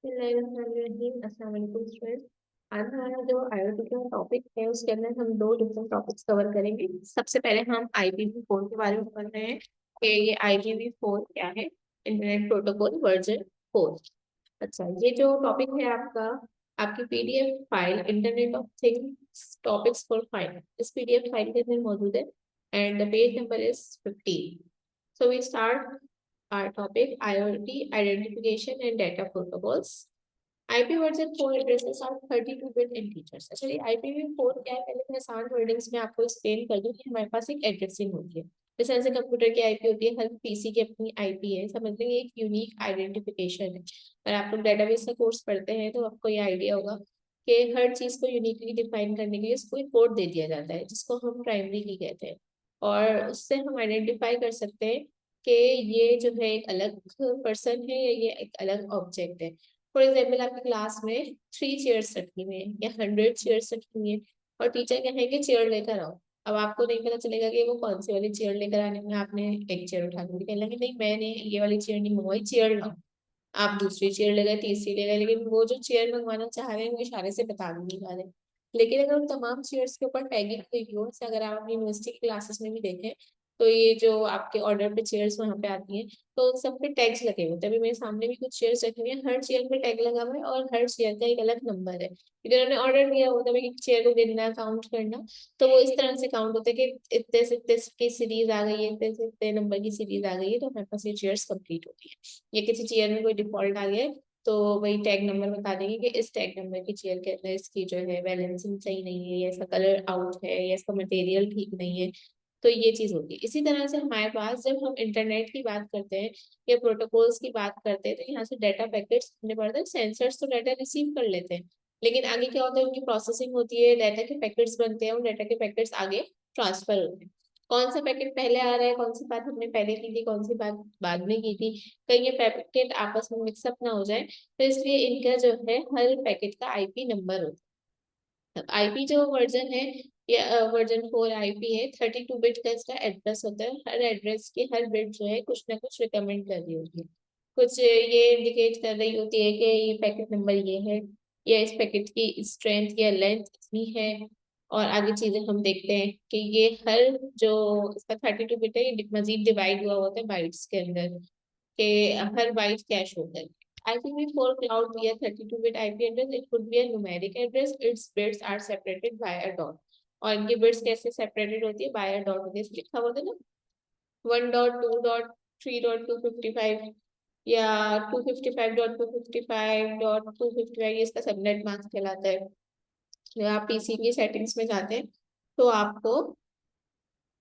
अस्सलाम वालेकुम स्टूडेंट्स। आज हमारा जो आईओटी का टॉपिक है उसके अंदर हम दो डिफरेंट टॉपिक्स कवर करेंगे। सबसे पहले हम IPv4 के बारे में पढ़ रहे हैं कि ये IPv4 क्या है, इंटरनेट प्रोटोकॉल वर्जन 4। अच्छा, ये जो टॉपिक है आपका, आपकी PDF file internet of things topics for file, इस PDF फाइल के अंदर मौजूद है and the page number is 15। So we start our topic IoT identification and data protocols. IP version 4 addresses are 32 bit integers. अच्छा, ये IPv4 क्या है, पहले मैं आसान वर्डिंग्स में आपको एक्सप्लेन कर दूं कि हमारे पास एक एड्रेसिंग होती है। जैसे कंप्यूटर की आईपी होती है, हर पीसी की अपनी आईपी है, समझ लेंगे एक यूनिक आइडेंटिफिकेशन है। अगर आप लोग डेटाबेस का कोर्स पढ़ते हैं तो आपको ये आइडिया होगा कि हर चीज को यूनिकली डिफाइन करने के लिए उसको एक कोड दे दिया जाता है जिसको हम प्राइमरी की कहते हैं, और उससे हम आइडेंटिफाई कर सकते हैं कि ये जो है एक अलग पर्सन है या ये एक अलग ऑब्जेक्ट है। फॉर एग्जाम्पल, आपकी क्लास में 3 चेयर्स रखी हुई है या 100 चेयर्स रखी हुई है और टीचर कहेंगे चेयर लेकर आओ। अब आपको नहीं पता चलेगा कि वो कौन सी वाली चेयर लेकर आने में, आपने एक चेयर उठा दी, कहने लगे नहीं मैंने ये वाली चेयर नहीं मंगवाई, चेयर लाओ। आप दूसरी चेयर ले गए, तीसरी ले गए, लेकिन वो जो चेयर मंगवाना चाह रहे हैं वो इशारे से बता भी नहीं पा रहे। लेकिन अगर उन तमाम चेयर्स के ऊपर टैगिंग हुई हो, जैसे अगर आप अपनी यूनिवर्सिटी की क्लासेस में भी देखें तो ये जो आपके ऑर्डर पे चेयर्स वहां पे आती हैं तो उन सब पे टैग्स लगे हुए हैं। अभी मेरे सामने भी कुछ चेयर्स रखी हुई हैं, हर चेयर पे टैग लगा हुआ है और हर चेयर का एक अलग नंबर है, क्योंकि उन्होंने ऑर्डर दिया होता है एक चेयर को गिनना काउंट करना। तो वो इस तरह से काउंट होता है कि इतने से इतने की सीरीज आ गई है, इतने से इतने नंबर की सीरीज आ गई है, तो हमारे पास ये चेयर्स कंप्लीट होती है। ये किसी चेयर में कोई डिफॉल्ट आ गया है तो वही टैग नंबर बता देंगे कि इस टैग नंबर की चेयर के अंदर इसकी जो है बैलेंसिंग सही नहीं है, या इसका कलर आउट है, या इसका मटेरियल ठीक नहीं है। तो ये चीज होगी। इसी तरह से हमारे पास जब हम इंटरनेट की बात करते हैं या प्रोटोकॉल्स की बात करते हैं तो यहाँ से डाटा पैकेट्स हमने पढ़ते हैं, सेंसर्स तो डाटा रिसीव कर लेते हैं, लेकिन आगे क्या होता है, उनकी प्रोसेसिंग होती है, डाटा के पैकेट्स बनते हैं, उन डाटा के पैकेट्स आगे ट्रांसफर होते हैं। कौन सा पैकेट पहले आ रहा है, कौन सी बात हमने पहले की थी, कौन सी बात बाद में की थी, कहीं ये पैकेट आपस में मिक्सअप ना हो जाए, तो इसलिए इनका जो है हर पैकेट का IP नंबर होता है। अब IP जो वर्जन है, या वर्जन 4 IP है, 32 बिट का इसका एड्रेस होता है। हर एड्रेस की हर बिट जो है कुछ ना कुछ रिकमेंड कर रही होती है, कुछ ये इंडिकेट कर रही होती है कि ये पैकेट नंबर ये है, या इस पैकेट की स्ट्रेंथ या लेंथ इतनी है। और आगे चीजें हम देखते हैं कि ये हर जो इसका 32 बिट है ये मजीद डिवाइड हुआ होता है बाइट्स के अंदर, कि हर बाइट कैश होता है। IPv4 cloud via 32 bit IP address, it could be a numeric address, its bits are separated by a dot। और इनकी बिट्स कैसे सेपरेटेड होती है, बाय अ डॉट होती है, लिखा होता है ना, 1.2.3.255 या 255.255.255, ये इसका सबनेट मास्क कहलाता है। जब आप पीसी की सेटिंग्स में जाते हैं तो आपको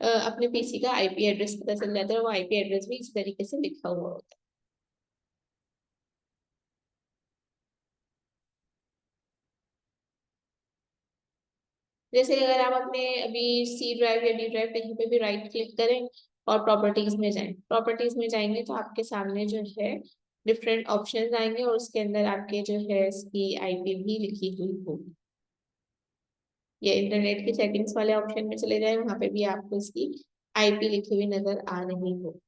अपने पीसी का IP एड्रेस पता चल जाता है, और वो IP एड्रेस भी इस तरीके से लिखा हुआ होता है। जैसे अगर आप अपने अभी C ड्राइव या D ड्राइव कहीं पे भी राइट क्लिक करें और प्रॉपर्टीज में जाएं, प्रॉपर्टीज में जाएंगे तो आपके सामने जो है डिफरेंट ऑप्शंस आएंगे और उसके अंदर आपके जो है इसकी IP भी लिखी हुई होगी। या इंटरनेट की सेटिंग्स वाले ऑप्शन में चले जाएं, वहां पे भी आपको इसकी IP लिखी हुई नजर आ रही हो।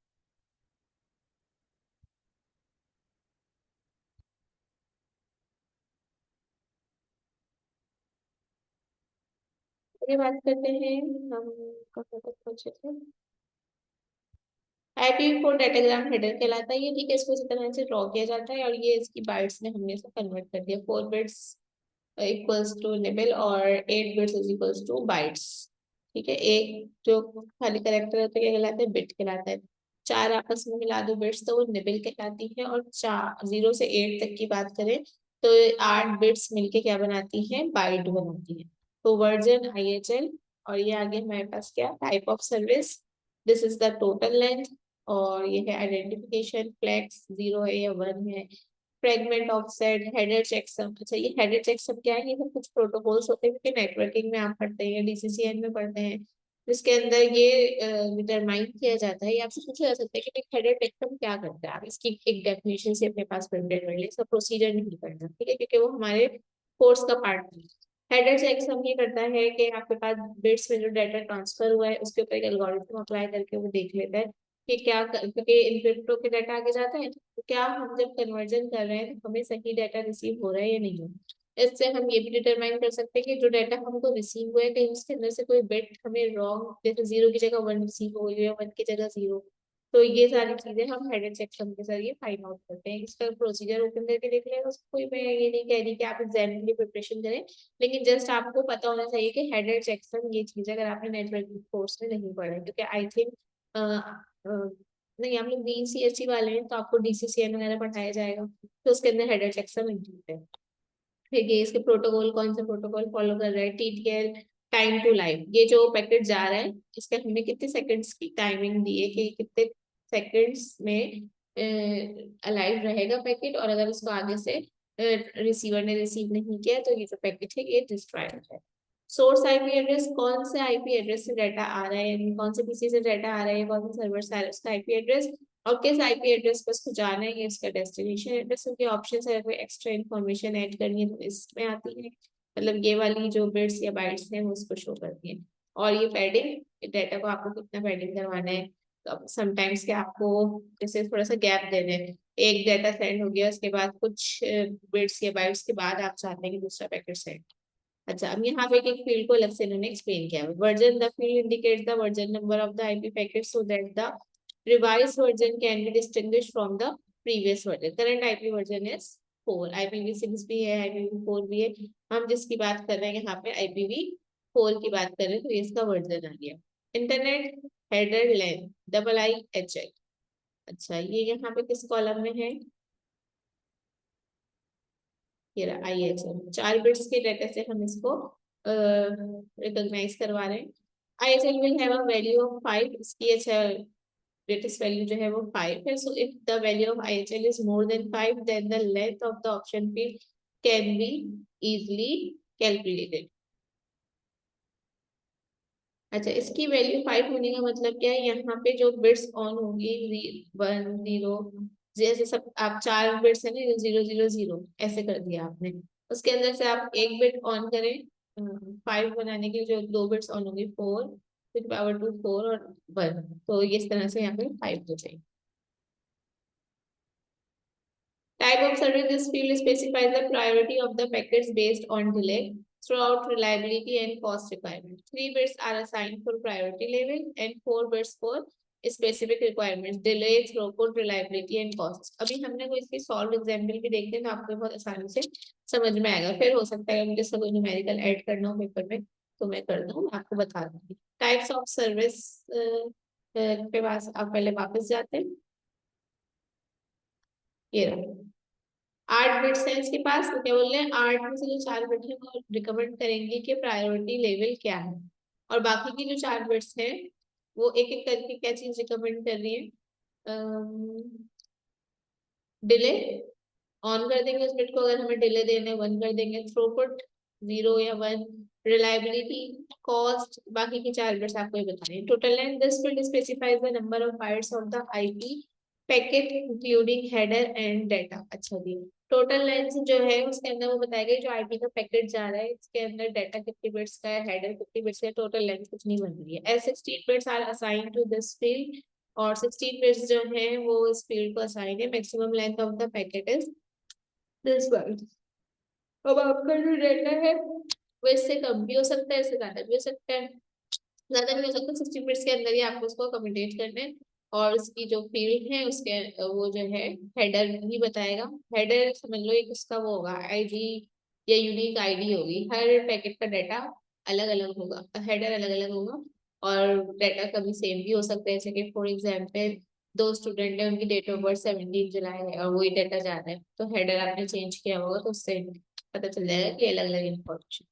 आगे बात करते हैं, हम कहाँ तक पहुंचे थे। IPv4 डाटाग्राम हेडर कहलाता है ये, ठीक है, इसको इस तरह से ड्रॉ किया जाता है और ये इसकी बाइट्स में हमने इसे कन्वर्ट कर दिया। 4 बिट्स इक्वल्स टू निबल और 8 bits is equals two bytes. ठीक है, एक जो खाली करेक्टर होता है क्या कहलाता है, बिट कहलाता है। चार आपस में मिला दो बिट्स तो वो निबल कहलाती है, और 0 से 8 तक की बात करें तो 8 बिट्स मिलके क्या बनाती है, बाइट बनाती है। तो वर्जन IHL, और ये आगे हमारे पास क्या, type of service, this is the total length, और ये है आइडेंटिफिकेशन, फ्लैग्स 0 है या 1 है, फ्रेगमेंट ऑफसेट, हेडर चेकसम। अच्छा, ये हेडर चेकसम क्या है, ये सब कुछ प्रोटोकॉल्स होते हैं क्योंकि नेटवर्किंग में आप पढ़ते हैं, DCCN में पढ़ते हैं, जिसके अंदर ये डिटरमाइन किया जाता है। ये आपसे पूछा जा सकता है कि हेडर चेकसम क्या करता है, आप इसकी एक डेफिनेशन से अपने पास प्रिंटेड कर ले, इसका प्रोसीजर नहीं करना, ठीक है, क्योंकि वो हमारे कोर्स का पार्ट नहीं है। हेडर चेकसम ये करता है कि आपके पास बिट्स में जो डाटा ट्रांसफर हुआ है उसके ऊपर एक एल्गोरिथम अप्लाई करके वो देख लेता है कि क्या क्योंकि इनपुट के डाटा आगे जाता है, क्या हम जब कन्वर्जन कर रहे हैं तो हमें सही डाटा रिसीव हो रहा है या नहीं हो। इससे हम ये भी डिटरमाइन कर सकते हैं कि जो डाटा हमको रिसीव हुआ है कहीं उसके अंदर से कोई बिट हमें रॉन्ग, जैसे 0 की जगह 1 रिसीव हो गई है, 1 की जगह 0। तो ये सारी चीजें हम हेडर चेकसम के जरिए फाइंड आउट करते हैं। इसका प्रोसीजर ओपन करके देख लेगा, उसको कोई मैं ये नहीं कह रही कि आप एग्जाम के लिए प्रिपरेशन करें, लेकिन जस्ट आपको पता होना चाहिए कि हेडर चेकसम ये चीज अगर आपने नेटवर्क कोर्स में नहीं पढ़ा है, क्योंकि आई थिंक नहीं, आप लोग बीसीएससी वाले हैं तो आपको डीसीसीएन वगैरह पढ़ाया जाएगा, तो उसके अंदर हेडर चेकसम इंक्लूड है। ठीक है, इसके प्रोटोकॉल कौन सा प्रोटोकॉल फॉलो कर रहा है, टीटीएल टाइम टू लाइव, ये जो पैकेट जा रहा है इसका हमने कितने सेकंड्स की टाइमिंग दी है कि कितने सेकंड्स में अलाइव रहेगा पैकेट, और अगर उसको आगे से रिसीवर ने रिसीव नहीं किया तो ये जो पैकेट है ये डिस्ट्रॉय हो जाए। सोर्स आईपी एड्रेस, कौन से आईपी एड्रेस से डाटा आ रहा है, यानी कौन से पीसी से डाटा आ रहा है, कौन से सर्वर से आ रहा है उसका आईपी एड्रेस, और किस आईपी एड्रेस पर उसको जाना है ये उसका डेस्टिनेशन एड्रेस। उनके ऑप्शन है, कोई एक्स्ट्रा इन्फॉर्मेशन ऐड करनी है तो इसमें आती है, मतलब ये वाली जो बिट्स या बाइट्स हैं वो उसको शो करती है। और ये पैडिंग, डाटा को आपको कितना पैडिंग करवाना है, तो समटाइम्स के आपको जैसे थोड़ा सा गैप दे दें, एक डाटा सेंड हो गया उसके बाद कुछ बिट्स या बाइट्स के बाद आप चाहते हैं कि दूसरा पैकेट सेंड। अच्छा, अब यहाँ पे एक फील्ड को अलग से इन्होंने एक्सप्लेन किया है। Version, the field indicates the version number of the IP packet so that the revised version can be distinguished from the previous version. Current IP version is 4, IPv6 भी है, IPv4 भी है। हम जिसकी बात कर रहे हैं यहाँ पे IPv4 की बात कर रहे हैं, तो ये इसका वर्जन आ गया। Internet header length IIHL। अच्छा, ये यहाँ पे किस कॉलम में है, ये रहा IHL। 4 बिट्स के डाटा से हम इसको रिकॉग्नाइज करवा रहे हैं। IHL will have a value of 5, इसकी अच्छा greatest value जो है वो 5 है। So if the value of IHL is more than 5, then the length of the option field can be easily calculated। अच्छा, इसकी वैल्यू 5 होने का मतलब क्या है, यहाँ पे जो बिट्स ऑन होंगी 1 0, जैसे सब आप 4 बिट्स है ना, 0 0 0 ऐसे कर दिया आपने, उसके अंदर से आप एक बिट ऑन करें, 5 बनाने के लिए जो 2 बिट्स ऑन होंगी 4 फिर पावर 2 4 और 1, तो इस तरह से यहाँ पे 5 हो जाएगी। Type of service, this field specifies the priority of the packets based on delay throughout reliability and cost requirement. 3 bits are assigned for priority level and 4 bits for specific requirements, delay, throughput, reliability and cost। अभी हमने कोई इसकी solve example भी देखते हैं तो आपको बहुत आसानी से समझ में आएगा। फिर हो सकता है मुझे सब न्यूमेरिकल ऐड करना हो पेपर में तो मैं कर दूँ, आपको बता दूंगी। टाइप्स ऑफ सर्विस के पास आप पहले वापस जाते हैं, ये रहा 8 बिट्स हैं इसके पास, तो क्या बोल रहे हैं 8 में से जो 4 बिट है वो रिकमेंड करेंगे कि प्रायोरिटी लेवल क्या है, और बाकी की जो 4 बिट्स हैं वो एक एक करके क्या चीज रिकमेंड कर रही है, डिले ऑन कर देंगे उस बिट को, अगर हमें डिले देना है 1 कर देंगे, थ्रूपुट 0 या 1, रिलायबिलिटी, कॉस्ट, बाकी की 4 बिट्स आपको ये बताने हैं। Total length, this field specifies the number of bytes of the IP packet including header and data. अच्छा जी, टोटल लेंथ जो है उसके अंदर वो बताएगा जो आईपी का पैकेट जा रहा है इसके अंदर डाटा कितनी बिट्स का है, हेडर कितनी बिट्स है, टोटल लेंथ कुछ नहीं बन रही है। As 16 bits are assigned to this field, और 16 बिट्स जो है वो इस फील्ड को असाइन है। Maximum length of the packet is this one. अब आपका जो डाटा है वो इससे कम भी हो सकता है, इससे ज्यादा भी हो सकता है, ज्यादा भी हो सकता है। 16 मिनट्स के अंदर ही आपको उसको कम्युनिकेट करना है, और उसकी जो फील्ड है उसके वो जो है हेडर ही बताएगा। हेडर समझ लो एक उसका वो होगा आईडी या यूनिक आईडी होगी, हर पैकेट का डाटा अलग अलग होगा, हेडर अलग अलग होगा, और डाटा कभी सेम भी हो सकता है। जैसे कि फॉर एग्जाम्पल 2 स्टूडेंट है, उनकी डेट ऑफ बर्थ 17 जुलाई है और वही डाटा जा रहा है, तो हेडर आपने चेंज किया होगा तो उससे पता चल जाएगा कि अलग अलग information.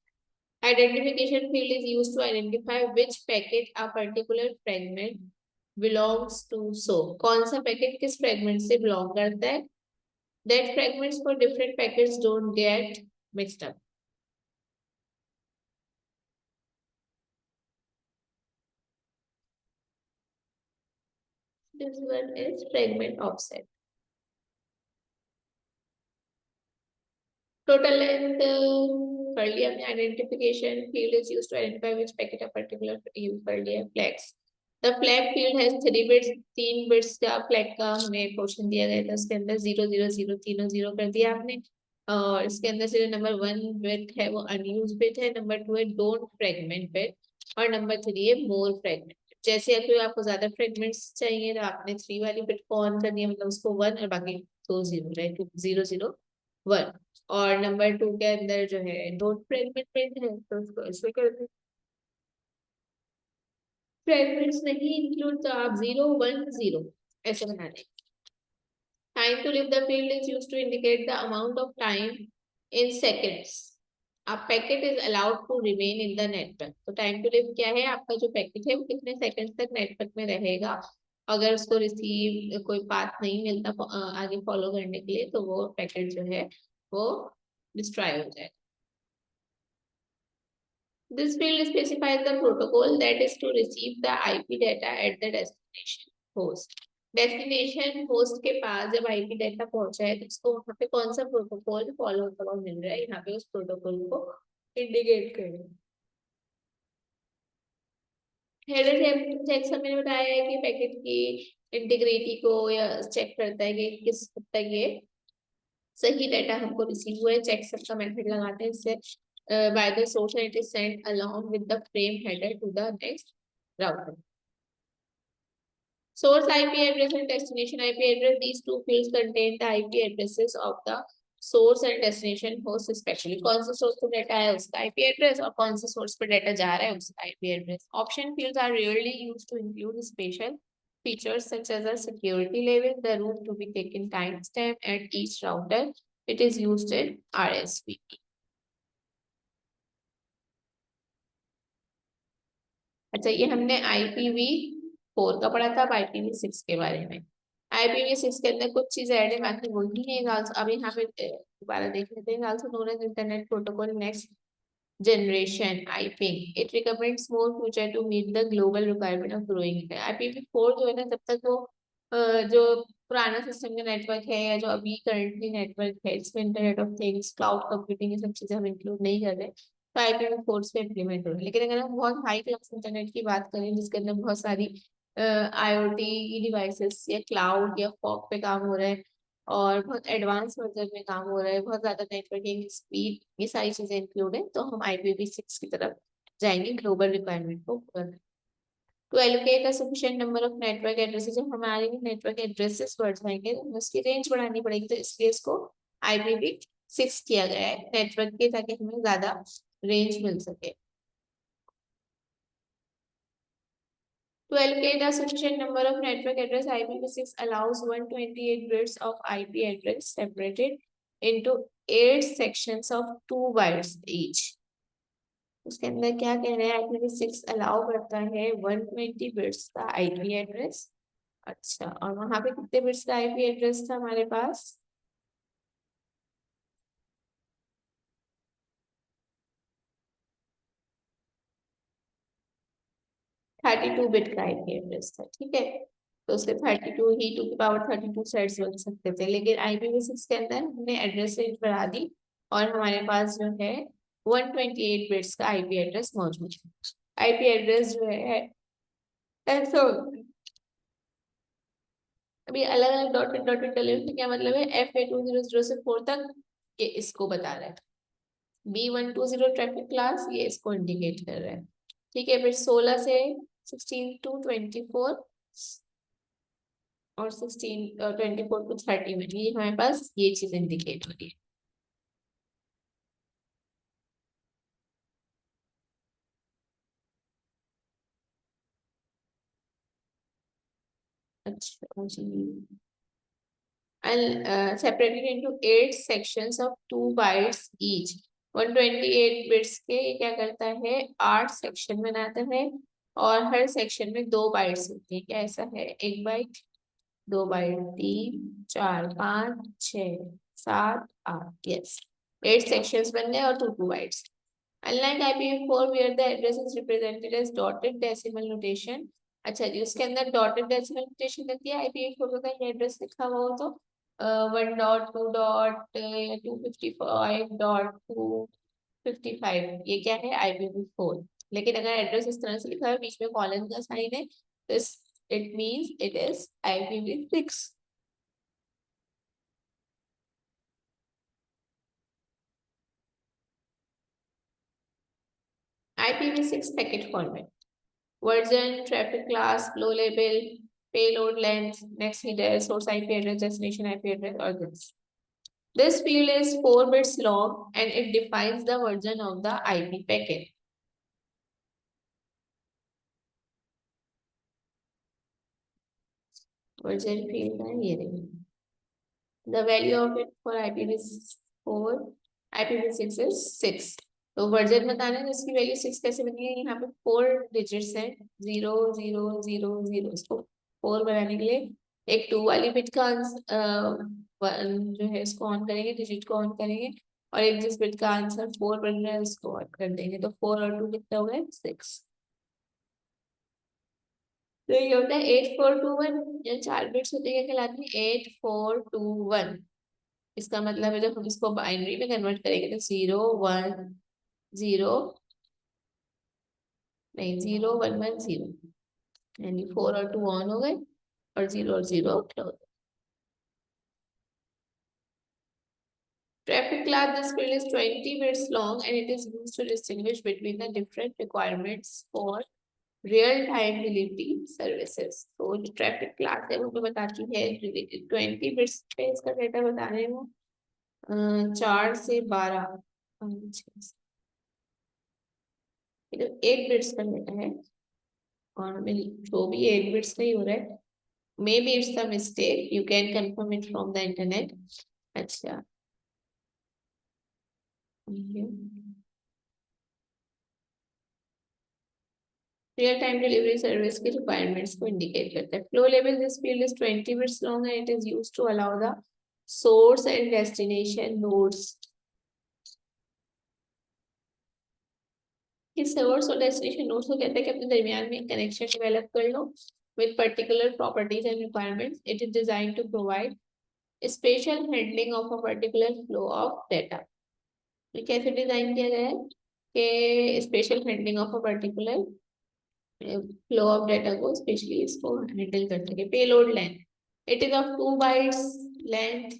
Identification field is used to identify which packet a particular fragment belongs to. So, कौन सा पैकेट किस फ्रेगमेंट से बिलोंग करता है, that fragments for different packets don't get mixed up. This one is fragment offset. Total length कर लिया हमने। Identification field is used to identify which packet a particular, कर लिया flags. द फ्लैग फील्ड है 3 bits, 3 bits का flag का हमें portion दिया गया था, उसके अंदर 0 0 0 तीनों 0 कर दिया आपने। और इसके अंदर से नंबर 1 बिट है वो अनयूज बिट है, नंबर 2 है डोंट फ्रेगमेंट बिट, और नंबर 3 है मोर फ्रेगमेंट। जैसे अगर आपको ज्यादा फ्रेगमेंट्स चाहिए तो आपने 3 वाली बिट को ऑन करनी है, मतलब उसको 1 और बाकी 2 0, राइट, 0 0 1। और नंबर 2 के अंदर जो है डोंट फ्रेगमेंट बिट है तो उसको ऐसे कर दें। फ्रेगमेंट्स नहीं इंक्लूड तो आप 0 1 0 ऐसे बना दें। Time to leave the field is used to indicate the amount of time in seconds a packet is allowed to remain in the network. तो टाइम टू लिव क्या है, आपका जो पैकेट है वो कितने सेकंड्स तक नेटवर्क में रहेगा। अगर उसको रिसीव कोई पाथ नहीं मिलता आगे फॉलो करने के लिए, तो वो पैकेट जो है वो डिस्ट्रॉय हो जाएगा। This field specifies the protocol that is to receive the IP data at the destination host. Destination host के पास जब आईपी डाटा पहुंचा है तो उसको वहां पे कौन सा प्रोटोकॉल फॉलो होता हुआ मिल रहा है, यहाँ पे उस प्रोटोकॉल को इंडिकेट करें। हेडर चेक मैंने बताया है कि पैकेट की इंटीग्रिटी को या चेक करता है कि किस हद तक ये सही डाटा हमको रिसीव हुआ है। चेक सब का मेथड लगाते हैं इससे by the source and it is sent along with the frame header to the next router. Source IP address and destination IP address, these two fields contain the IP addresses of the source and destination host respectively. कौन सा source पे data है उसका IP address और कौन सा source पे data जा रहा है उसका IP address. Option fields are rarely used to include special features such as a security level, the route to be taken timestamp at each router. It is used in RSVP. अच्छा, ये हमने IPv4 का पढ़ा था। अब IPv6 के बारे में। IPv6 के अंदर कुछ चीजें ऐड है, बाकी वही है। अब यहाँ पे दोबारा देख लेते हैं। Also known as internet protocol next generation IPing. It recommends more future to meet the global requirement of growing internet. IPv4 जो है ना, जब तक वो जो पुराना सिस्टम का नेटवर्क है या जो अभी करंटली नेटवर्क है, इसमें internet of things, cloud computing, ये सब चीजें हम इंक्लूड नहीं कर रहे, तो IPv4 पे इम्प्लीमेंट हो रहा है। लेकिन अगर हम बहुत हाई क्लास इंटरनेट की बात करें जिसके अंदर बहुत सारी IoT डिवाइसेस या क्लाउड या फॉग पे काम हो रहा है और बहुत एडवांस वर्जन में काम हो रहा है, बहुत ज्यादा नेटवर्किंग स्पीड, ये सारी चीजें इंक्लूड है, तो हम IPv6 की तरफ जाएंगे ग्लोबल रिक्वायरमेंट को पूरा। To allocate a sufficient number of network addresses, जब हमारे नेटवर्क एड्रेसेस बढ़ जाएंगे तो हमें उसकी रेंज बढ़ानी पड़ेगी, तो इसलिए इसको IPv6 किया गया है नेटवर्क के, ताकि हमें ज्यादा रेंज मिल सके। To allocate a sufficient number of network address, IPv6 allows 128 bits of IP address separated into 8 sections of 2 bytes each. उसके अंदर क्या कह रहे हैं, IPv6 अलाउ करता है 120 बिट्स का IP एड्रेस। अच्छा, और वहां पे कितने बिट्स का IP एड्रेस था हमारे पास? 32 बिट का IP एड्रेस था, ठीक है। तो उसके 32 ही टू की पावर 32 सेट्स बन सकते थे, लेकिन IPv6 के अंदर हमने एड्रेस रेंज बढ़ा दी और हमारे पास जो है 128 बिट्स का IP एड्रेस मौजूद है। IP एड्रेस जो है ऐसा अभी अलग अलग डॉटेड डॉटेड डले हुए, क्या मतलब है, FA200 से 4 तक ये इसको बता रहा है। B120 ट्रैफिक क्लास ये इसको इंडिकेट कर रहा है, ठीक है। फिर 16 से 16 टू 24 और 24 टू 30 में ये हमारे पास ये चीज इंडिकेट हो रही है। अच्छा जी, and separated into 8 sections of 2 bytes each. 128 bits के ये क्या करता है, 8 सेक्शन बनाता है और हर सेक्शन में 2 बाइट्स होती है। क्या ऐसा है, 1 बाइट, 2 बाइट, 3 4 5 6 7 8, यस, 8 सेक्शंस बन गए और 2 bytes. Unlike IPv4 where the address is represented as dotted decimal notation, अच्छा जी, उसके अंदर डॉटेड डेसिमल नोटेशन लगती है। IPv4 का कहीं एड्रेस लिखा हुआ हो तो 1.2.255.255, ये क्या है, IPv4। लेकिन अगर एड्रेस इस तरह से लिखा है, बीच में कॉलन का साइन है, This it means it is IPv6. IPv6 packet format. Version, traffic class, flow label, payload length, next header, source IP address, destination IP address, or this. This field is 4 bits long and it defines the version of the IP packet. Version field है ये देखिए. The value of it for IPv4, IPv6 is 6. तो version बताना है जिसकी value 6 कैसे बनी है. यहाँ पे 4 डिजिट्स हैं, 0 0 0 0. इसको 4 बनाने के लिए एक 2 वाली बिट का जो है इसको ऑन करेंगे, डिजिट को ऑन करेंगे, और एक जिस बिट का आंसर 4 बन रहा है उसको ऑन कर देंगे. तो 4 और 2 कितना हो गया, 6. तो ये होता है 8421. या 4 बिट्स होते हैं, क्या कहलाते हैं, 8421. इसका मतलब है जब हम इसको बाइनरी में कन्वर्ट करेंगे तो 0 1 0, नहीं 0 1 1 0, यानी 4 और 2 ऑन हो गए और 0 और 0 close. Traffic class, this field is 20 bits long and it is used to distinguish between the different requirements for real time delivery services. तो जो ट्रैफिक क्लास है वो हमें बताती है 20 बिट्स पे इसका डेटा बता रहे हैं वो 4 से 12 तो 8 बिट्स का डेटा है. और जो भी 8 बिट्स का ही हो रहा है. Maybe it's a mistake. You can confirm it from the internet. अच्छा. रियल टाइम डिलीवरी सर्विस की रिक्वायरमेंट्स को इंडिकेट करता है. Flow level, this field is 20 bits long and it is used to allow the source and destination nodes. इस source और destination nodes को कहते हैं कि अपने दरमियान में कनेक्शन डेवलप कर लो with particular properties and requirements. It is designed to provide spatial handling of a particular flow of data. ये कैसे डिजाइन किया गया है कि special handling of a particular flow of data को स्पेशली इसको हैंडल कर सके. Payload length, it is of 2 bytes length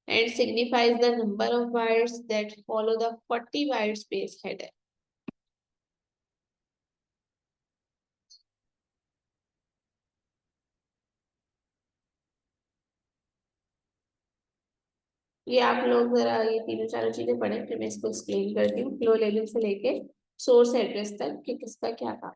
and signifies the number of bytes that follow the 40 byte space header. ये आप लोग जरा ये तीनों चारों चीजें पढ़ें, फिर मैं इसको एक्सप्लेन करती हूँ फ्लो लेवल से लेके सोर्स एड्रेस तक कि किसका क्या काम.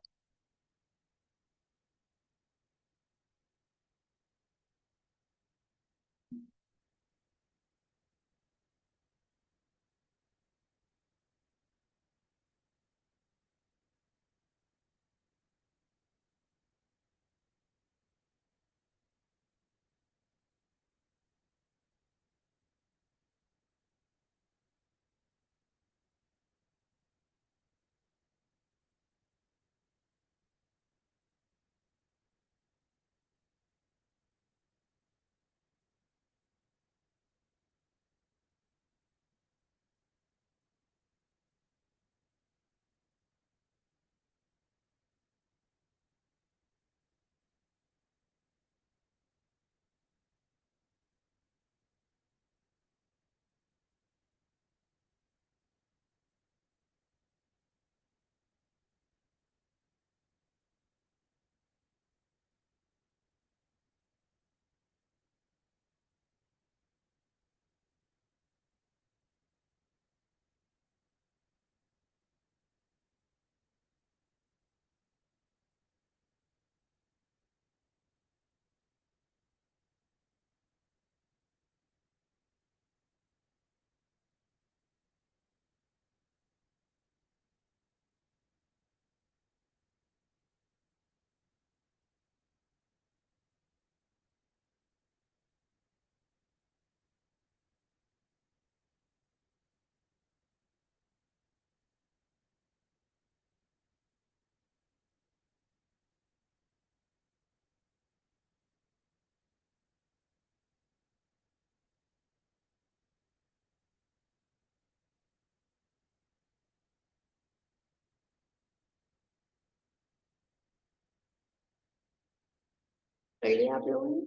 कर लिया आप लोगों ने?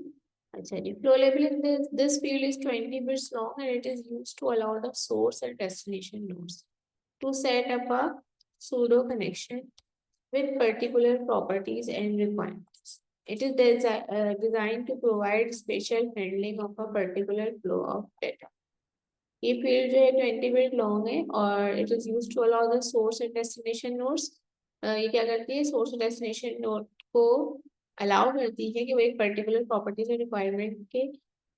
अच्छा जी, flow level in this field is 20 bits long and it is used to allow the source and destination nodes to set up a pseudo connection with particular properties and requirements. It is designed to provide spatial handling of a particular flow of data. ये field जो है 20 bit long है और it is use to allow the source and destination nodes. ये क्या करती है, source और डेस्टिनेशन नोड को अलाउ करती है कि वो एक पर्टिकुलर प्रॉपर्टीज और रिक्वायरमेंट के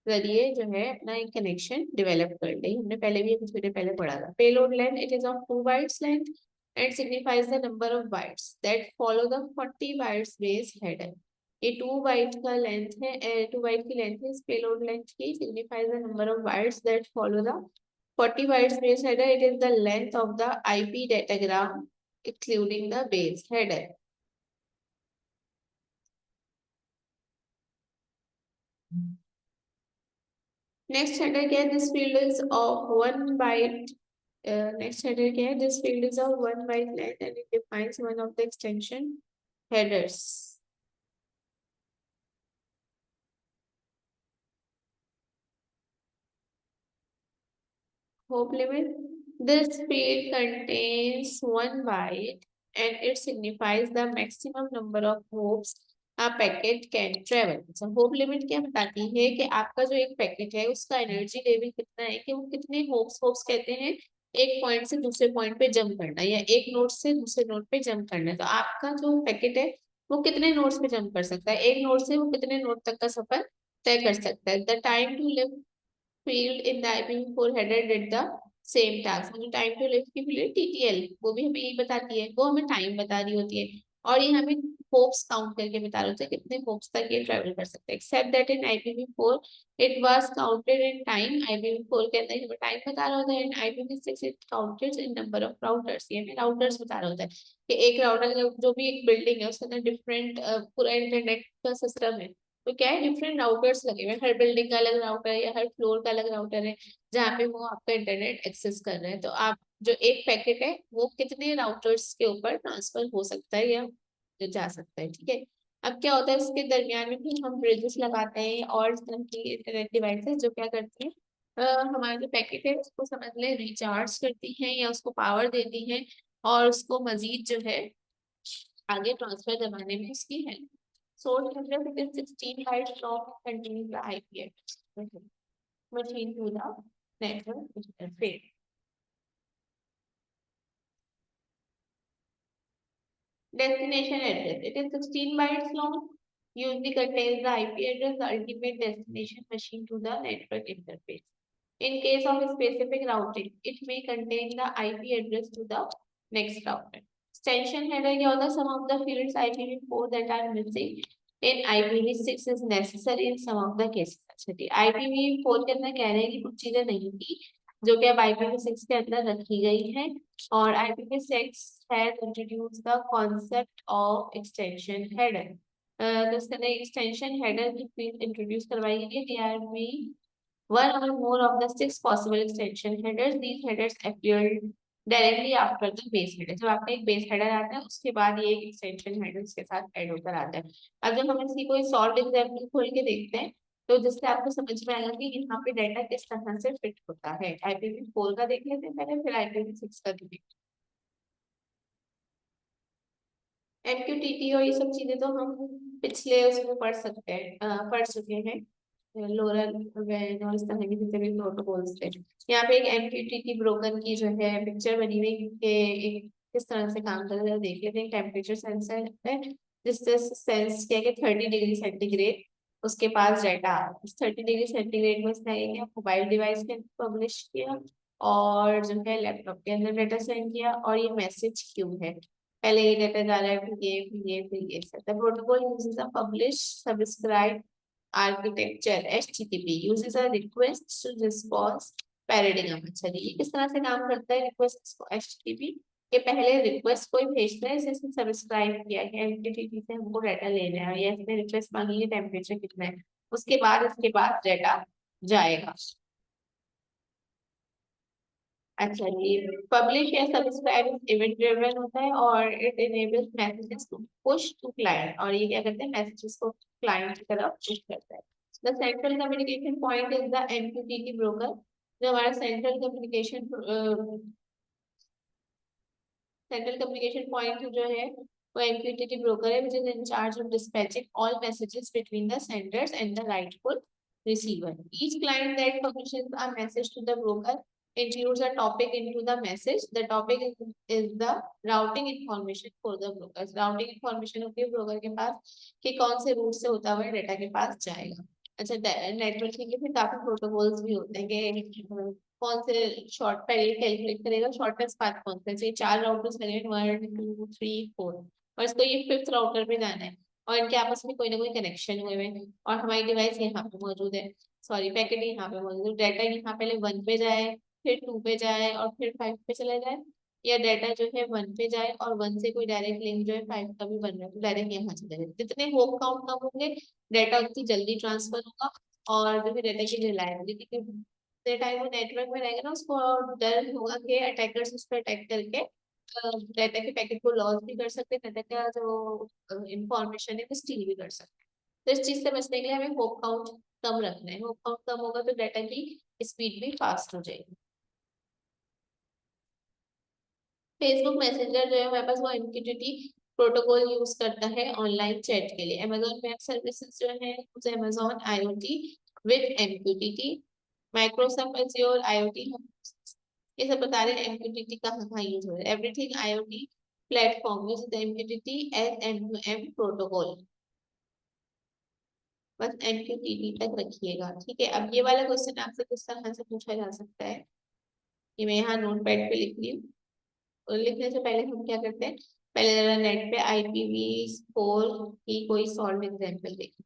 जरिए जो है अपना एक कनेक्शन डेवलप कर ले। हमने पहले भी कुछ वीडियो पहले पढ़ा था। Payload length, it is of 2 bytes length and signifies the number of bytes that follow the 40 bytes base header. ये 2 बाइट का लेंथ है, 2 बाइट की लेंथ है इस पेलोड लेंथ की। Signifies the number of bytes that follow the 40 bytes base header. It is the length of the IP datagram including the base header. Next header क्या है? This field is of 1 byte. Next header क्या है? This field is of 1 byte length and it defines one of the extension headers. Hope limit. This field contains 1 byte and it signifies the maximum number of hopes a packet can travel. अच्छा, hope limit क्या बताती है कि आपका जो एक packet है उसका एनर्जी लेवल कितना है, कि वो कितने होप्स, होप्स कहते हैं एक पॉइंट से दूसरे पॉइंट पे जंप करना या एक नोड से दूसरे नोड पे जंप करना। तो आपका जो पैकेट है वो कितने नोड्स पे जंप कर सकता है, एक नोड से वो कितने नोड तक का सफर तय कर सकता है। The time to live field in the IPv4 header did the same task। जो टाइम टू लिव की फील्ड TTL वो भी हमें यही बताती है, वो हमें टाइम बता रही होती है और ये हमें होप्स काउंट करके बता रहे होते हैं कितने होप्स तक ये ट्रेवल कर सकते हैं। Except that in IPv4 it was counted in time. IPv4 के अंदर हमें टाइम बता रहा होता है and IPv6 it counted in number of routers. ये हमें राउटर्स बता रहा होता है कि एक राउटर जो भी एक बिल्डिंग है उसके अंदर डिफरेंट पूरा इंटरनेट का सिस्टम है, तो क्या है डिफरेंट राउटर्स लगे हुए हैं, हर बिल्डिंग का अलग राउटर है या हर फ्लोर का अलग राउटर है जहाँ पे वो आपका इंटरनेट एक्सेस कर रहे हैं। तो आप जो एक पैकेट है वो कितने राउटर्स के ऊपर ट्रांसफर हो सकता है या जा सकता है, ठीक है। अब क्या होता है इसके दरमियान में भी हम ब्रिजेस लगाते हैं और इस तरह की इंटरनेट डिवाइसेस जो क्या करती हैं, हमारा जो पैकेट है उसको समझ लें रिचार्ज करती हैं या उसको पावर देती हैं और उसको मजीद जो है आगे ट्रांसफर करवाने में उसकी है। Source address, it is 16 bytes long and contains the IP address machine to the network interface. Destination address, it is 16 bytes long, usually contains the IP address, the ultimate destination machine to the network interface. In case of a specific routing, it may contain the IP address to the next router. Extension header क्या होता है? Some of the fields IPv4 that are missing in IPv6 is necessary in some of the cases. अच्छा ठीक, IPv4 के अंदर कह रहे हैं कि कुछ चीजें नहीं थी जो कि अब IPv6 के अंदर रखी गई है और IPv6 has introduced the concept of extension header. तो इसके अंदर extension header की फील्ड इंट्रोड्यूस करवाई गई है। There may one or more of the 6 possible extension headers. These headers appear directly after the base header. जब आपका एक base header आता है उसके बाद ये एक extension header उसके साथ ऐड होकर आता है। अब जब हम इसकी कोई सॉल्व एग्जाम्पल खोल के देखते हैं तो जिससे आपको समझ में आएगा कि यहाँ पे डाटा किस तरह से फिट होता है। IPv4 का देख लेते हैं पहले, फिर IPv6 का देखेंगे। MQTT और ये सब चीजें तो हम पिछले उसमें पढ़ सकते हैं, पढ़ चुके हैं। लोरल वैन और इस तरह के जितने भी प्रोटोकॉल्स थे। यहाँ पे एक MQTT ब्रोकर की जो है पिक्चर बनी हुई के एक किस तरह से काम कर रहा है देख लेते हैं। टेम्परेचर सेंसर है जिससे सेंस किया कि 30 डिग्री सेंटीग्रेड उसके पास डाटा, 30 डिग्री सेंटीग्रेड में उसने क्या मोबाइल डिवाइस के पब्लिश किया और जो है लैपटॉप के अंदर डाटा सेंड किया और ये मैसेज क्यों है, पहले ये डाटा जा रहा है फिर ये फिर ये फिर ये। The protocol uses a publish subscribe architecture. HTTP uses a request to response paradigm। अच्छा जी, ये किस तरह से काम करता है रिक्वेस्ट HTTP के पहले रिक्वेस्ट कोई भेजता है जिसने सब्सक्राइब किया है MQTT से हमको डाटा लेना है या इसने रिक्वेस्ट मांगी है टेम्परेचर कितना है, उसके बाद इसके पास डाटा जाएगा। अच्छा जी, पब्लिश या सब्सक्राइब इवेंट ड्रिवन होता है और it enables messages to push to client, और ये क्या करते हैं, मैसेजेस को क्लाइंट की तरफ पुश करता है। The central communication point is the MQTT broker. जो हमारा सेंट्रल कम्युनिकेशन पॉइंट जो है वो एमक्यूटीटी ब्रोकर है, which is in charge of dispatching all messages between the Sanders and the rightful receiver. Each client that publishes a message to the broker includes a topic into the message. The topic is the routing information for the brokers. Routing information होती है broker के पास कि कौन से root से होता हुआ data के पास जाएगा। अच्छा, नेटवर्किंग के फिर काफी प्रोटोकॉल्स भी होते हैं कि कौन से शॉर्ट पहले कैलकुलेट करेगा शॉर्टेस्ट पाथ कौन सा है, चार राउटर्स लगे 1 2 3 4, और इसको ये फिफ्थ राउटर पे जाना है और इनके आपस में कोई ना कोई कनेक्शन हुए हैं और हमारी डिवाइस यहाँ पे मौजूद है, सॉरी पैकेट यहाँ पे मौजूद है। डाटा यहाँ पहले 1 पे जाए, फिर 2 पे जाए और फिर 5 पे चला जाए, या डाटा जो है 1 पे जाए और 1 से कोई डायरेक्ट लिंक जो है 5 का भी बन रहा है तो डायरेक्ट यहाँ चला जाए। जितने होप काउंट कम होंगे डाटा उतनी जल्दी ट्रांसफर होगा, और जो भी डाटा की रिलायबिलिटी के टाइम वो नेटवर्क में रहेगा ना, उसको डर होगा कि अटैकर्स उस पर अटैक करके डाटा के पैकेट को लॉस भी कर सकते हैं, डाटा का जो इंफॉर्मेशन है वो स्टील भी कर सकते हैं। तो इस चीज से बचने के लिए हमें होप काउंट कम रखना है। होप काउंट कम होगा तो डाटा की स्पीड भी फास्ट हो जाएगी। फेसबुक मैसेंजर जो है हमारे पास वो एमक्यूटीटी प्रोटोकॉल यूज करता है ऑनलाइन चैट के लिए। अमेजोन वेब सर्विसेज जो है उसे Amazon IoT with MQTT, Microsoft azure IoT, ये सब बता रहे हैं एमक्यूटीटी कहाँ कहाँ यूज हो रहा है। Everything IoT platform use MQTT as M to M protocol. बस एमक्यूटीटी तक रखिएगा, ठीक है। अब ये वाला क्वेश्चन आपसे किस तरह से पूछा जा सकता है, कि मैं यहाँ नोट पैड पे लिख ली हूँ। और लिखने से पहले हम क्या करते हैं, पहले जरा नेट पे IPv4 की कोई सॉल्व एग्जांपल देखें।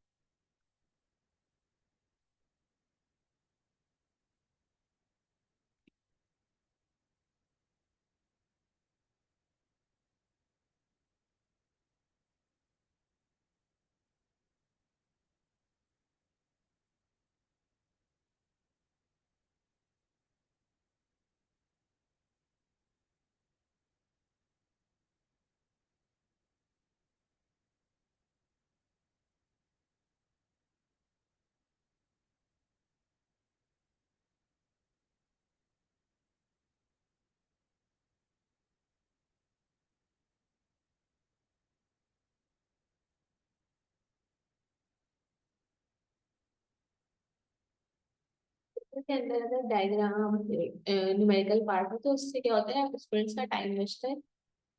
इसके अंदर अगर डायग्राम न्यूमेरिकल पार्ट हो तो उससे क्या होता है, स्टूडेंट्स का टाइम बचता है,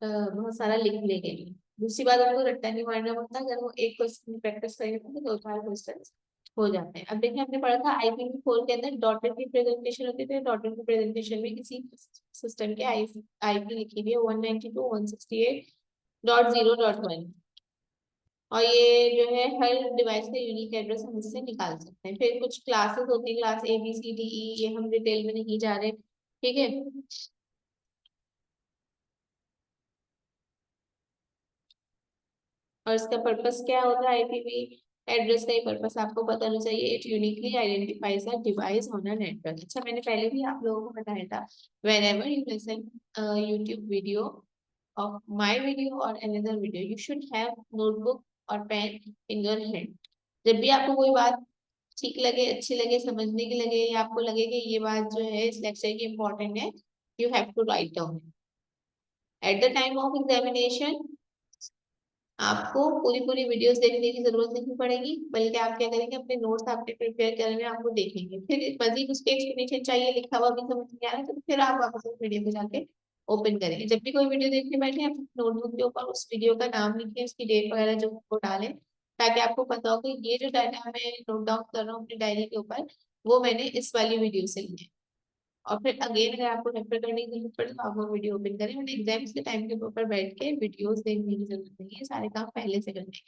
बहुत सारा लिख लेंगे। दूसरी बात, उनको रट्टा नहीं मारना पड़ता, अगर वो एक क्वेश्चन प्रैक्टिस करेंगे तो 2 4 क्वेश्चन हो जाते हैं। अब देखिए हमने पढ़ा था IPv4 के अंदर डॉटेड की प्रेजेंटेशन होती है, डॉटेड की प्रेजेंटेशन में किसी सिस्टम के IP लिखी हुई है 192.168.0.1, और ये जो है हर डिवाइस का यूनिक एड्रेस हम इससे निकाल सकते हैं। फिर कुछ क्लासेस होती है, क्लास ABCDE, ये हम डिटेल में नहीं जा रहे, ठीक है। और इसका पर्पस क्या होता है, IPv एड्रेस का ही पर्पस आपको पता होना चाहिए। It uniquely identifies a device on a network. अच्छा, मैंने पहले भी आप लोगों को बताया था, whenever you listen YouTube video of my video or another video, you should have notebook और पेन in your hand। जब भी आपको कोई बात ठीक लगे, अच्छी लगे, समझने की लगे, या आपको लगे कि ये बात जो है इस लेक्चर की इम्पोर्टेंट है, you have to write down. At the time of examination आपको पूरी पूरी वीडियोस देखने की जरूरत नहीं पड़ेगी, बल्कि आप क्या करेंगे, अपने नोट्स आपने प्रिपेयर करे हुए आपको देखेंगे, फिर मजीद उसके एक्सप्लेनेशन चाहिए, लिखा हुआ भी समझ नहीं आ रहा तो फिर आप वापस उस वीडियो को जाके ओपन करेंगे। जब भी कोई वीडियो देखने बैठे आप नोटबुक के ऊपर उस वीडियो का नाम लिखें, उसकी डेट वगैरह जो वो डालें, ताकि आपको पता हो कि ये जो डाटा मैं नोट डाउन कर रहा हूँ अपनी डायरी के ऊपर, वो मैंने इस वाली वीडियो से लिया है। और फिर अगेन अगर आपको रेफर करने की जरूरत पड़े तो आप वो वीडियो ओपन करें, बट एग्जाम्स के टाइम के ऊपर बैठ के वीडियोस देखने की जरूरत नहीं है, सारे काम पहले से करने हैं।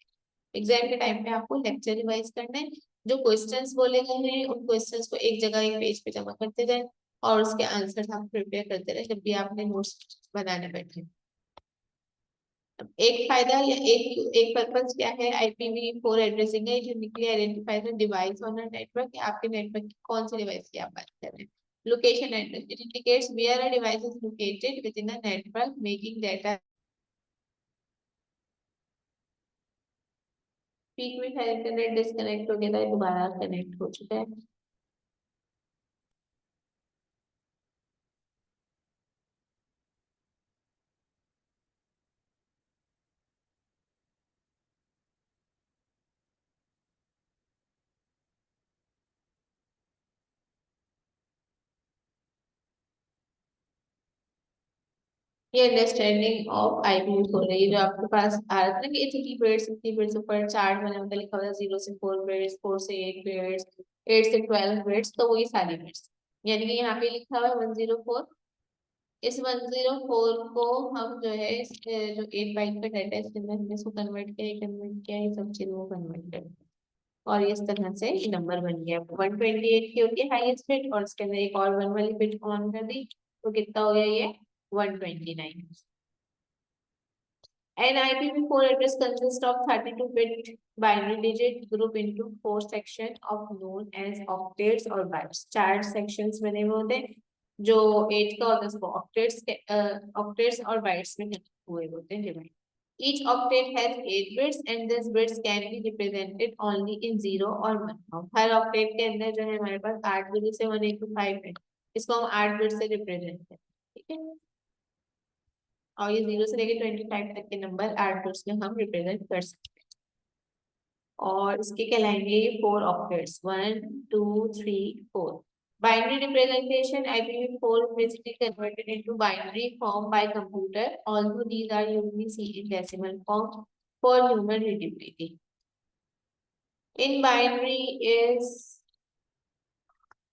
एग्जाम के टाइम पे आपको लेक्चर रिवाइज करना है, जो क्वेश्चंस बोले गए हैं उन क्वेश्चंस को एक जगह एक पेज पे जमा करते जाए, और उसके आंसर्स आप प्रिपेयर करते रहे जब भी आपने नोट्स बनाने बैठे। एक फायदा या एक पर्पस क्या है IPv4 एड्रेसिंग है, uniquely identifies the device on a network, आपके नेटवर्क की कौन सी डिवाइस की आप बात कर रहे हैं। Location address. It indicates where a device is located within a network, making data. Peak में है इंटरनेट डिस्कनेक्ट हो गया था, दोबारा कनेक्ट हो चुका है। ये अंडरस्टैंडिंग ऑफ IPv4 है। ये जो आपके पास आ रहा था ना कि इतनी बिट्स ऊपर चार्ट बना होता लिखा हुआ 0 से 4 बिट्स, 4 से 8 बिट्स, 8 से 12 बिट्स, तो वही सारी बिट्स, यानी कि यहाँ पे लिखा हुआ है 104। इस 104 को हम जो है जो 8 बाइट का डाटा है इसके अंदर हमने इसको कन्वर्ट किया ये सब चीजों को कन्वर्ट कर, और इस तरह से नंबर बन गया 128 की होती है हाईएस्ट बिट, और इसके अंदर एक और 1 वाली बिट ऑन कर दी तो कितना हो गया ये 129। An IPv4 address consists of 32-bit binary digit group into 4 sections of known as octets or bytes। 4 sections बने हुए होते हैं, जो 8 का होता है उसको octets और bytes में हुए होते हैं divide. Each octet has 8 bits and these bits can be represented only in 0 or 1। Her octet के अंदर जो है हमारे पास 8 bits से 185 है, इसको हम 8 bits से रिप्रेजेंट करते हैं, ठीक है। और ये 0 से लेके 25 तक के नंबर 8 बिट्स में हम रिप्रेजेंट कर सकते हैं। और इसके कहलाएंगे ये 4 octets, 1 2 3 4। Binary representation IPv4 is basically converted into binary form by computer, although these are usually seen in decimal form for human readability. In binary is,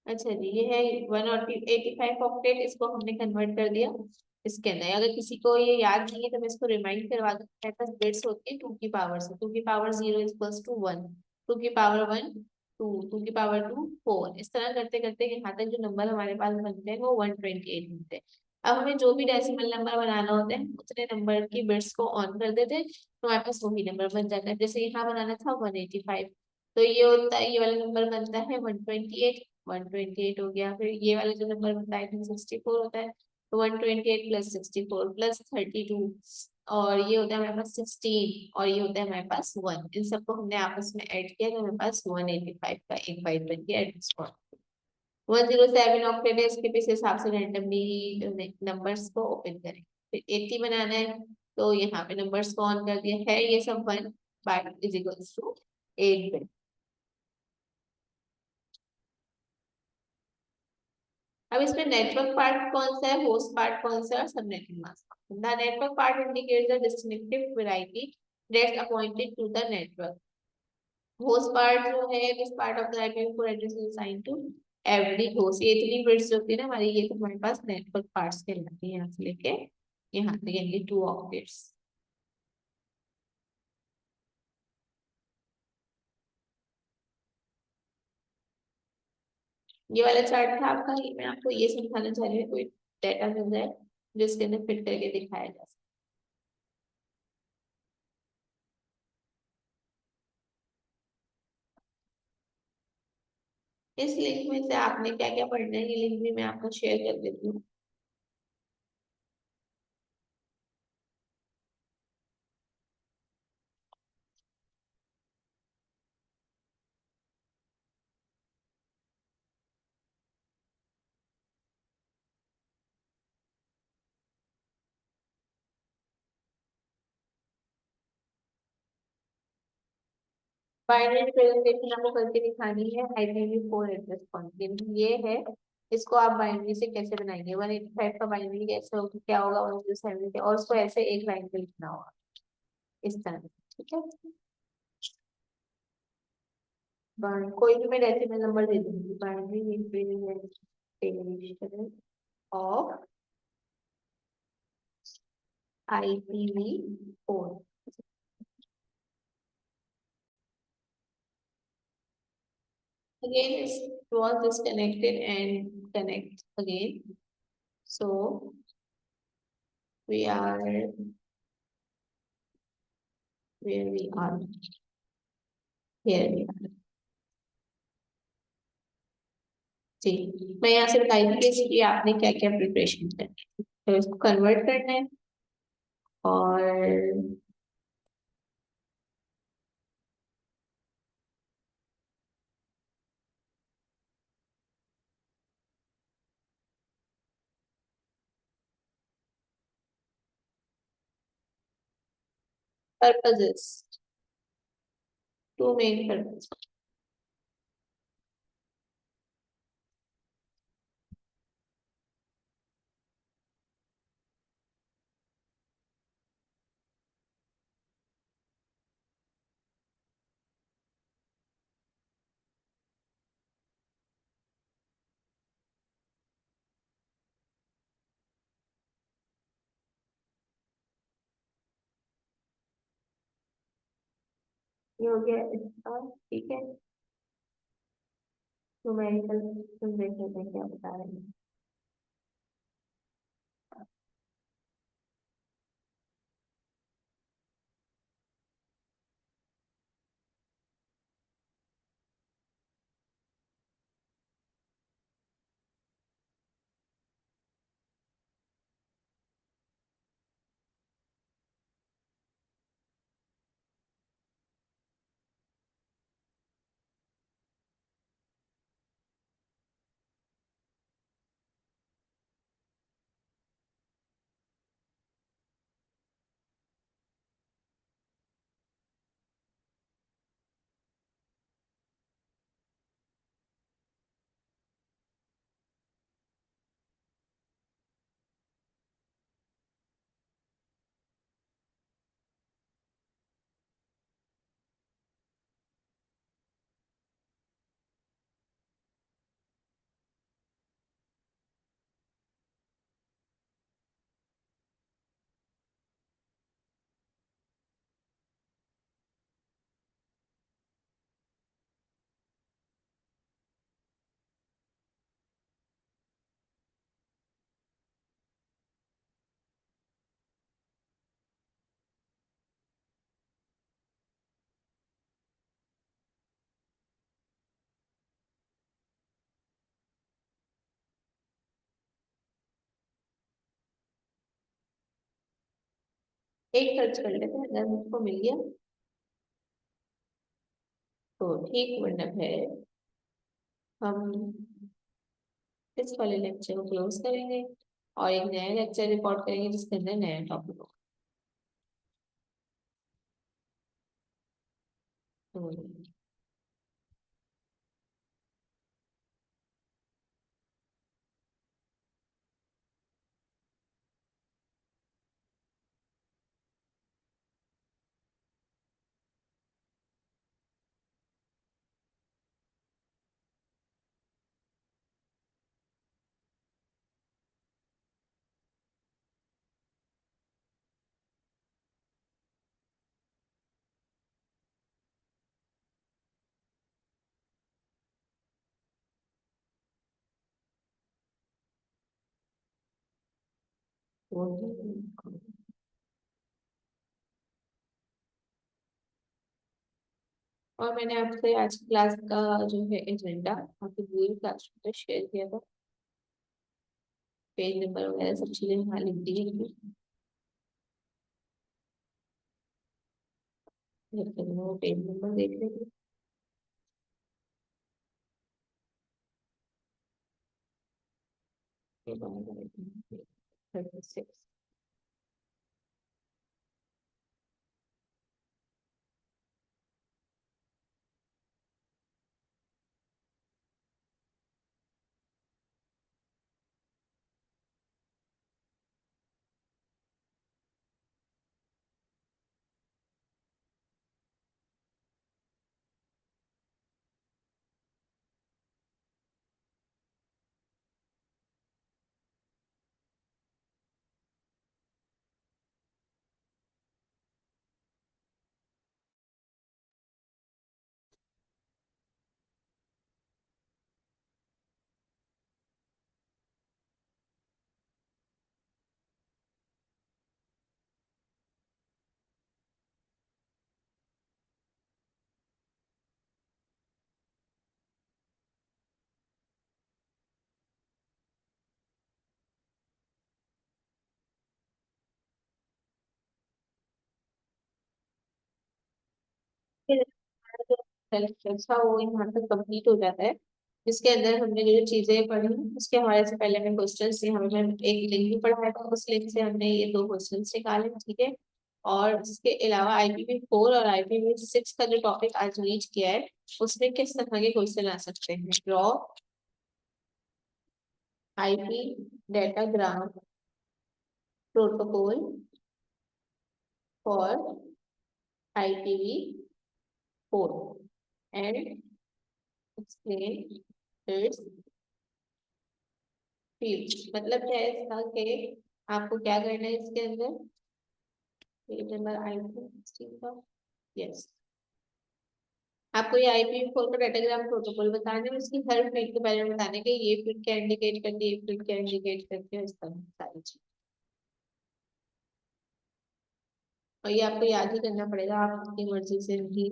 अच्छा जी, ये है 185 ऑक्टेट, इसको हमने कन्वर्ट कर दिया इसके अंदर। अगर किसी को ये याद नहीं है तो मैं इसको रिमाइंड करवा दूं। मेरे पास बिट्स होती है 2 की पावर से, 2 की पावर 0 इक्वल्स टू 1, 2 की पावर 1 2, 2 की पावर 2 4, इस तरह करते करते यहाँ तक जो नंबर हमारे पास बनते हैं वो 128 बनते हैं। अब हमें जो भी डेसिमल नंबर बनाना होता है उतने नंबर की बिट्स को ऑन कर देते हैं तो हमारे पास वही नंबर बन जाता है। जैसे यहाँ बनाना था 185, तो ये होता है, ये वाला नंबर बनता है 128, 128 हो गया। फिर ये वाला जो नंबर बनता है 64 होता है, तो 128 प्लस 64 प्लस 32, और ये होता है हमारे पास 16, और ये होता है हमारे पास 1। इन सबको हमने आपस में ऐड किया तो हमारे पास 185 का एक बाइट बन गया एड्रेस फॉर्म। 107 ऑक्टेट है, इसके पीछे हिसाब से रैंडमली नंबर्स को ओपन करें। फिर 80 बनाना है तो यहाँ पे नंबर्स को ऑन कर दिया है, ये सब 1 byte is equals to 8 bit. अब इसमें नेटवर्क पार्ट कौन सा है, होस्ट पार्ट कौन सा है, और subnetting mask. The network part indicates the distinctive variety that's appointed to the network. Host part जो है this part of the IPv4 address is assigned to every host. ये इतनी बिट्स जो होती है ना हमारी, ये तो हमारे पास नेटवर्क पार्ट्स कहलाती है, यहाँ से लेके यहाँ तक यानी 2 ऑक्टेट्स। ये वाला चार्ट था आपका, ये मैं आपको ये समझाना चाह रही हूँ, कोई डाटा मिल जाए जिसके अंदर फिट करके दिखाया जा सके। इस लिंक में से आपने क्या क्या पढ़ना है, ये लिंक भी मैं आपको शेयर कर देती हूँ। बाइनरी रिप्रेजेंटेशन आपको करके दिखानी है IPv4 एड्रेस पॉइंट, ये है। इसको आप बाइनरी से कैसे बनाएंगे, 185 का बाइनरी कैसे होगा, क्या होगा 107 के, और उसको ऐसे एक लाइन पे लिखना होगा इस तरह, ठीक है। कोई भी मैं डेसिमल नंबर दे दूंगी, binary representation of IPv4। Again, it was disconnected and connect again. So we are where we are. Here we are. जी, मैं यहाँ से बताई थी कि इसकी आपने क्या क्या प्रिपरेशन करनी है। तो इसको कन्वर्ट करना है और पर्पजेस, टू मेन पर्पज। ये हो गया इसका। ठीक है, न्यूमेरिकल सिस्टम देख लेते हैं क्या बता रहे हैं। एक सर्च कर लेते हैं, अगर मुझको मिल गया तो ठीक, वरना है हम इस वाले लेक्चर को क्लोज करेंगे और एक नया लेक्चर रिकॉर्ड करेंगे जिसके अंदर नया टॉपिक होगा। तो और मैंने आपसे आज की क्लास का जो है एजेंडा आपकी पूरी क्लास में शेयर किया था। पेज नंबर वगैरह सब चीजें वहाँ लिख दी है। वो पेज नंबर देख लेंगे। ये बात करेंगे। 36। सेल्फ था वो यहाँ तक कंप्लीट हो जाता है, जिसके अंदर हमने जो चीजें पढ़ी उसके हवाले से पहले हमें क्वेश्चन से हमें एक लिंक भी पढ़ाया था, उस लिंक से हमने ये दो क्वेश्चन निकाले, ठीक है। और इसके अलावा IPv4 और IPv6 का जो टॉपिक आज रीच किया है उसमें किस तरह के क्वेश्चन आ सकते हैं। Draw IP datagram protocol for IPv4 and explain its fields। मतलब क्या है इसका कि आपको क्या करना है इसके अंदर, पेज नंबर IP16 का, यस, आपको ये IPv4 का डाटाग्राम प्रोटोकॉल बताना है, उसकी हर फील्ड के बारे में बताने के ये फील्ड क्या इंडिकेट करती है, ये फील्ड क्या इंडिकेट करती है, इस तरह सारी चीज। और ये आपको याद ही करना पड़ेगा, आप अपनी मर्जी से नहीं,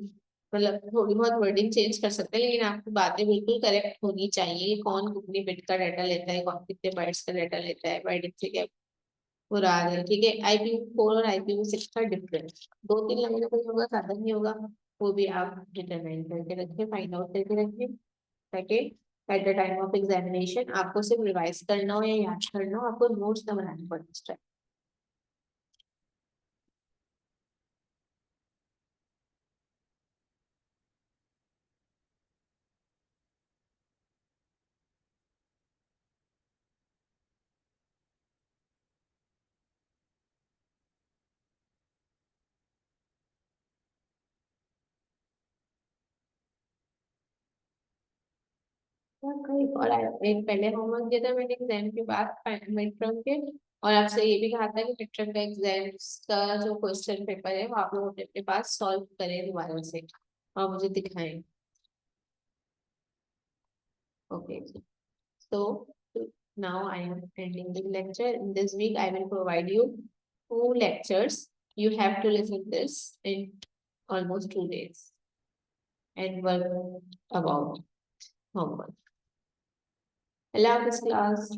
मतलब थोड़ी बहुत वर्डिंग चेंज कर सकते हैं लेकिन आपकी बातें बिल्कुल करेक्ट होनी चाहिए। कौन कितने बिट का डाटा लेता है, कौन कितने बाइट्स का डाटा लेता है, वर्डिंग से क्या मुराद है, ठीक है। IPv4 और IPv6 का डिफरेंस दो तीन लाइन में कोई होगा, ज्यादा नहीं होगा, वो भी आप डिटरमाइन करके रखें, फाइंड आउट करके रखें, ताकि eight the time of examination आपको सिर्फ रिवाइज करना हो या याद करना हो, आपको नोट्स ना बनाने पड़े इस टाइम। एक और एक पहले होमवर्क दिया था मैंने एग्जाम के बाद मिड टर्म के, और आपसे ये भी कहा था कि मिड टर्म का एग्जाम का जो क्वेश्चन पेपर है वो आप लोग अपने अपने पास सॉल्व करें दोबारा से और मुझे दिखाएं। Okay, so now I am ending the lecture. In this week, I will provide you two lectures. You have to listen this in almost 2 days and work about homework. Allah Hafiz class.